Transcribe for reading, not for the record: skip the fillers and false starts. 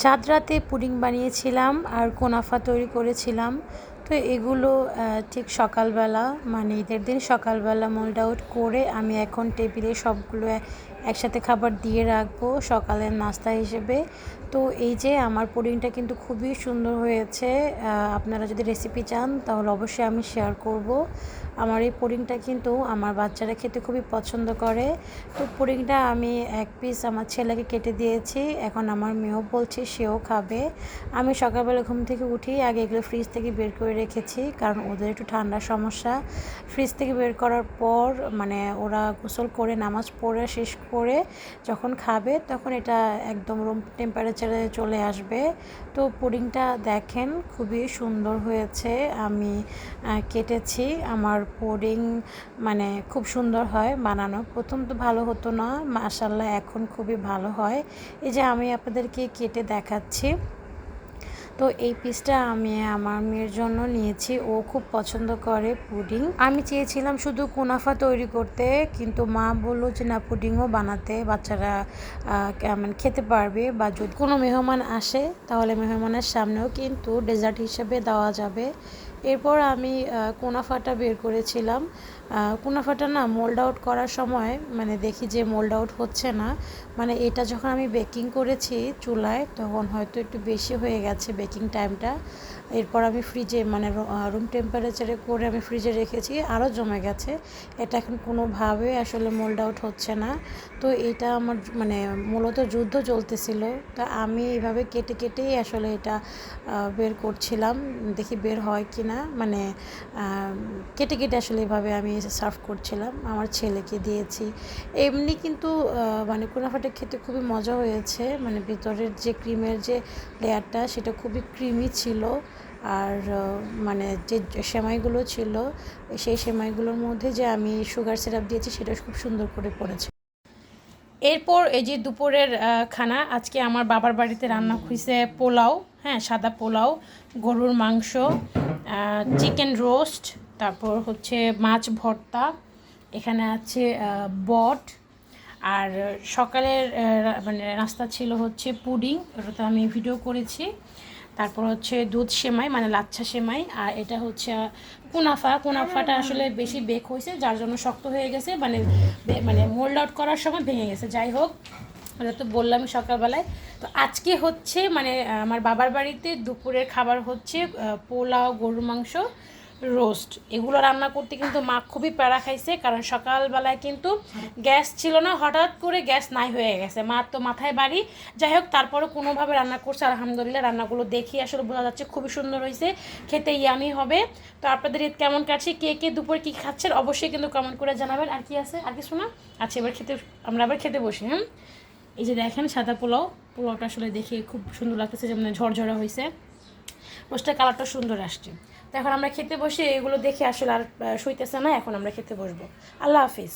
চাঁদ রাতে পুডিং বানিয়েছিলাম আর কুনাফা তৈরি করেছিলাম। তো এগুলো ঠিক সকালবেলা মানে ঈদের দিন সকালবেলা মোল্ড আউট করে আমি এখন টেবিলে সবগুলো একসাথে খাবার দিয়ে রাখবো সকালের নাস্তা হিসেবে। তো এই যে আমার পুডিংটা কিন্তু খুবই সুন্দর হয়েছে। আপনারা যদি রেসিপি চান তাহলে অবশ্যই আমি শেয়ার করব। আমার এই পুডিংটা কিন্তু আমার বাচ্চারা খেতে খুবই পছন্দ করে। তো পুডিংটা আমি এক পিস আমার ছেলেকে কেটে দিয়েছি, এখন আমার মেয়েও বলছে সেও খাবে। আমি সকালবেলা ঘুম থেকে উঠি আগে এগুলো ফ্রিজ থেকে বের করে রেখেছি, কারণ ওদের একটু ঠান্ডার সমস্যা। ফ্রিজ থেকে বের করার পর মানে ওরা গোসল করে নামাজ পড়ে শেষ করে যখন খাবে তখন এটা একদম রুম টেম্পারেচারে চলে আসবে। তো পুডিংটা দেখেন খুবই সুন্দর হয়েছে। আমি কেটেছি, আমার পুডিং মানে খুব সুন্দর হয় বানানো। প্রথম তো ভালো হতো না, মাশাআল্লাহ এখন খুবই ভালো হয়। এই যে আমি আপনাদেরকে কেটে দেখাচ্ছি। তো এই পিসটা আমি আমার মেয়ের জন্য নিয়েছি, ও খুব পছন্দ করে পুডিং। আমি চেয়েছিলাম শুধু কুনাফা তৈরি করতে, কিন্তু মা বললো যে না, পুডিংও বানাতে, বাচ্চারা মানে খেতে পারবে, বা যদি কোনো মেহমান আসে তাহলে মেহমানের সামনেও কিন্তু ডেজার্ট হিসেবে দেওয়া যাবে। এরপর আমি কুনাফাটা বের করেছিলাম। কুনাফাটা না মোল্ড আউট করার সময় মানে দেখি যে মোল্ড আউট হচ্ছে না, মানে এটা যখন আমি বেকিং করেছি চুলায় তখন হয়তো একটু বেশি হয়ে গেছে বেকিং টাইমটা। এরপর আমি ফ্রিজে মানে রুম টেম্পারেচারে করে আমি ফ্রিজে রেখেছি, আরও জমে গেছে। এটা এখন কোনোভাবে আসলে মোল্ড আউট হচ্ছে না। তো এটা আমার মানে মূলত যুদ্ধ চলতেছিল, তা আমি এইভাবে কেটে কেটেই আসলে এটা বের করছিলাম, দেখি বের হয় কি না। মানে কেটে কেটে আসলে এভাবে আমি সার্ভ করছিলাম, আমার ছেলেকে দিয়েছি। এমনি কিন্তু মানে কুনাফাটা খেতে খুবই মজা হয়েছে, মানে ভিতরের যে ক্রিমের যে লেয়ারটা সেটা খুবই ক্রিমি ছিল। আর মানে যে সেমাইগুলো ছিল সেই সেমাইগুলোর মধ্যে যে আমি সুগার সিরাপ দিয়েছি সেটা খুব সুন্দর করে পড়েছে। এরপর এই যে দুপুরের খানা আজকে আমার বাবার বাড়িতে রান্না হয়েছে পোলাও, হ্যাঁ সাদা পোলাও, গরুর মাংস, চিকেন রোস্ট, তারপর হচ্ছে মাছ ভর্তা, এখানে আছে বট। আর সকালের মানে নাস্তা ছিল হচ্ছে পুডিং, ওটা তো আমি ভিডিও করেছি। তারপর হচ্ছে দুধ সেমাই মানে লাচ্ছা সেমাই, আর এটা হচ্ছে কুনাফাটা আসলে বেশি বেক হয়েছে যার জন্য শক্ত হয়ে গেছে, মানে মানে মোল্ড আউট করার সময় ভেঙে গেছে। যাই হোক, ওটা তো বললামই সকালবেলায়। তো আজকে হচ্ছে মানে আমার বাবার বাড়িতে দুপুরের খাবার হচ্ছে পোলাও, গরুর মাংস, রোস্ট। এগুলো রান্না করতে কিন্তু মা খুবই প্যারা খাইছে, কারণ সকালবেলায় কিন্তু গ্যাস ছিল না, হঠাৎ করে গ্যাস নাই হয়ে গেছে, মার তো মাথায় বাড়ি। যাই হোক, তারপরে কোনোভাবে রান্না করছে, আলহামদুলিল্লাহ। রান্নাগুলো দেখি আসলে বোঝা যাচ্ছে খুবই সুন্দর হয়েছে, খেতে ইয়ামি হবে। তো আপনাদের ঈদ কেমন কাটছে, কে কে দুপুরে কী খাচ্ছেন অবশ্যই কিন্তু কমেন্ট করে জানাবেন। আর কি আছে, আর কিছু না? আচ্ছা, এবার আমরা আবার খেতে বসি। এই যে দেখেন সাদা পোলাওটা আসলে দেখে খুব সুন্দর লাগতেছে, যেমন ঝরঝরা হয়েছে, রোস্টের কালারটা সুন্দর আসছে। তো এখন আমরা খেতে বসে এগুলো দেখে আসলে আর সইতেছে না, এখন আমরা খেতে বসবো। আল্লাহ হাফিজ।